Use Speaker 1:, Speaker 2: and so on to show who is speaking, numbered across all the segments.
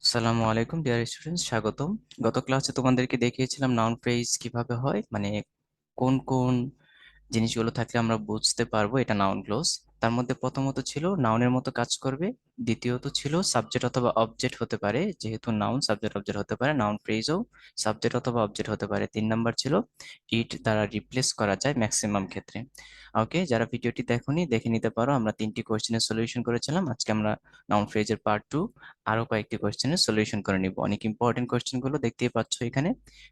Speaker 1: আসসালামু আলাইকুম dear students, স্বাগতম। গত ক্লাসে তোমাদেরকে দেখিয়েছিলাম নাউন ফ্রেজ কিভাবে হয়, মানে কোন কোন জিনিসগুলো থাকলে আমরা বুঝতে পারবো এটা নাউন ক্লোজ। তার মধ্যে প্রথমত ছিল নাউনের মতো কাজ করবে, দ্বিতীয়ত ছিল সাবজেক্ট অথবা অবজেক্ট হতে পারে, যেহেতু নাউন সাবজেক্ট অবজেক্ট হতে পারে, নাউন ফ্রেজও সাবজেক্ট অথবা অবজেক্ট হতে পারে। 3 নাম্বার ছিল ইট দ্বারা রিপ্লেস করা যায় ম্যাক্সিমাম ক্ষেত্রে। ওকে, যারা ভিডিওটি দেখোনি দেখে নিতে পারো। আমরা 3টি কোশ্চেনের সলিউশন করেছিলাম। আজকে আমরা নাউন ফ্রেজের পার্ট 2 আরো কয়েকটি কোশ্চেনের সলিউশন করে নিব। অনেক ইম্পর্টেন্ট কোশ্চেন গুলো দেখতেই পাচ্ছ এখানে।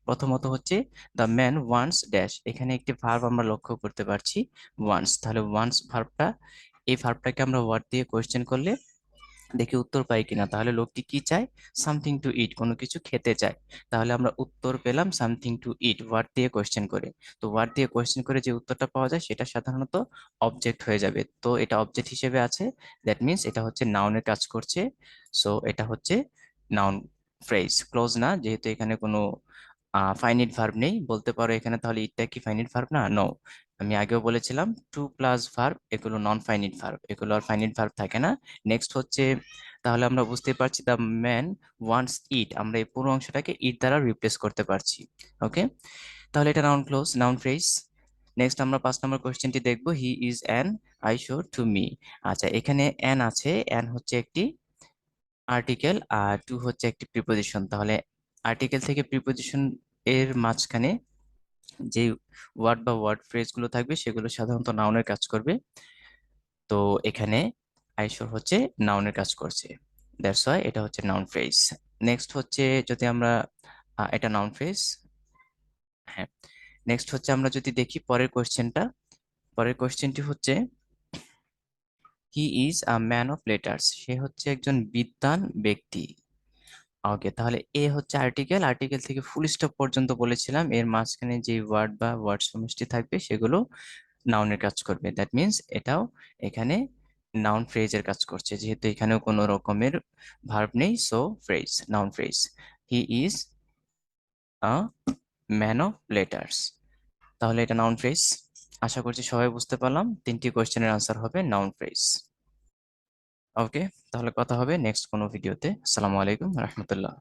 Speaker 1: প্রথমত হচ্ছে দ্য ম্যান ওয়ান্স ড্যাশ। এখানে একটি ভার্ব আমরা লক্ষ্য করতে পারছি, ওয়ান্স। তাহলে ওয়ান্স ভার্বটা, এই ভার্বটাকে আমরা ওয়ার্ড দিয়ে কোশ্চেন করলে দেখি উত্তর পাই কিনা। তাহলে লোকটি কি চায়? সামথিং টু ইট, কোনো কিছু খেতে চায়। তাহলে আমরা উত্তর পেলাম সামথিং টু ইট ওয়ার্ড দিয়ে কোশ্চেন করে। তো ওয়ার্ড দিয়ে কোশ্চেন করে যে উত্তরটা পাওয়া যায় সেটা সাধারণত অবজেক্ট হয়ে যাবে। তো এটা অবজেক্ট হিসেবে আছে, দ্যাট মিনস এটা হচ্ছে নাউনের কাজ করছে। সো এটা হচ্ছে নাউন ফ্রেজ। ক্লোজ না, যেহেতু এখানে কোনো ফাইনিট ভার্ব নেই। বলতে পারো এখানে তাহলে ইটটা কি ফাইনিট ভার্ব? না, নো। আমি আগেও বলেছিলাম টু প্লাস ভার্ব এগুলো নন ফাইনিট ভার্ব, এগুলো আর ফাইনিট ভার্ব থাকে না। নেক্সট হচ্ছে, তাহলে আমরা বুঝতে পারছি দ্য ম্যান ওয়ান্টস ইট, আমরা এই পুরো অংশটাকে ইট দ্বারা রিপ্লেস করতে পারছি। ওকে, তাহলে এটা noun clause, noun phrase. Next আমরা 5 নম্বর কোয়েশ্চেনটি দেখবো। He is an I show to me. আচ্ছা, এখানে অ্যান আছে, অ্যান হচ্ছে একটি আর্টিকেল আর টু হচ্ছে একটি প্রিপোজিশন। তাহলে আর্টিকেল থেকে প্রিপোজিশন এর মাঝখানে যে ওয়ার্ড বা ওয়ার্ড ফ্রেজ গুলো থাকবে সেগুলো সাধারণত নাউনের কাজ করবে। তো এখানে আইশোর হচ্ছে নাউনের কাজ করছে, দ্যাটস ওয়াই এটা হচ্ছে নাউন ফ্রেজ। নেক্সট হচ্ছে, যদি আমরা এটা নাউন ফ্রেজ, হ্যাঁ। নেক্সট হচ্ছে আমরা যদি দেখি পরের কোশ্চেনটা। পরের কোশ্চেনটি হচ্ছে he is a man of letters, সে হচ্ছে একজন বিদ্বান ব্যক্তি। ওকে, তাহলে এ হচ্ছে আর্টিকেল, আর্টিকেল থেকে ফুল স্টপ পর্যন্ত বলেছিলাম এর মাঝখানে যে ওয়ার্ড বা ওয়ার্ড সমষ্টি থাকবে সেগুলো নাউনের কাজ করবে। দ্যাট মিন্স এটাও এখানে নাউন ফ্রেজের কাজ করছে, যেহেতু এখানেও কোনো রকমের ভার্ব নেই। So phrase, noun phrase. He is a man of letters, তাহলে এটা নাউন ফ্রেজ। আশা করছি সবাই বুঝতে পারলাম, 3টি কোয়েশ্চেনের আনসার হবে নাউন ফ্রেজ। ওকে, তাহলে কথা হবে নেক্সট কোনো ভিডিওতে। আসসালামু আলাইকুম রহমতুল্লাহ।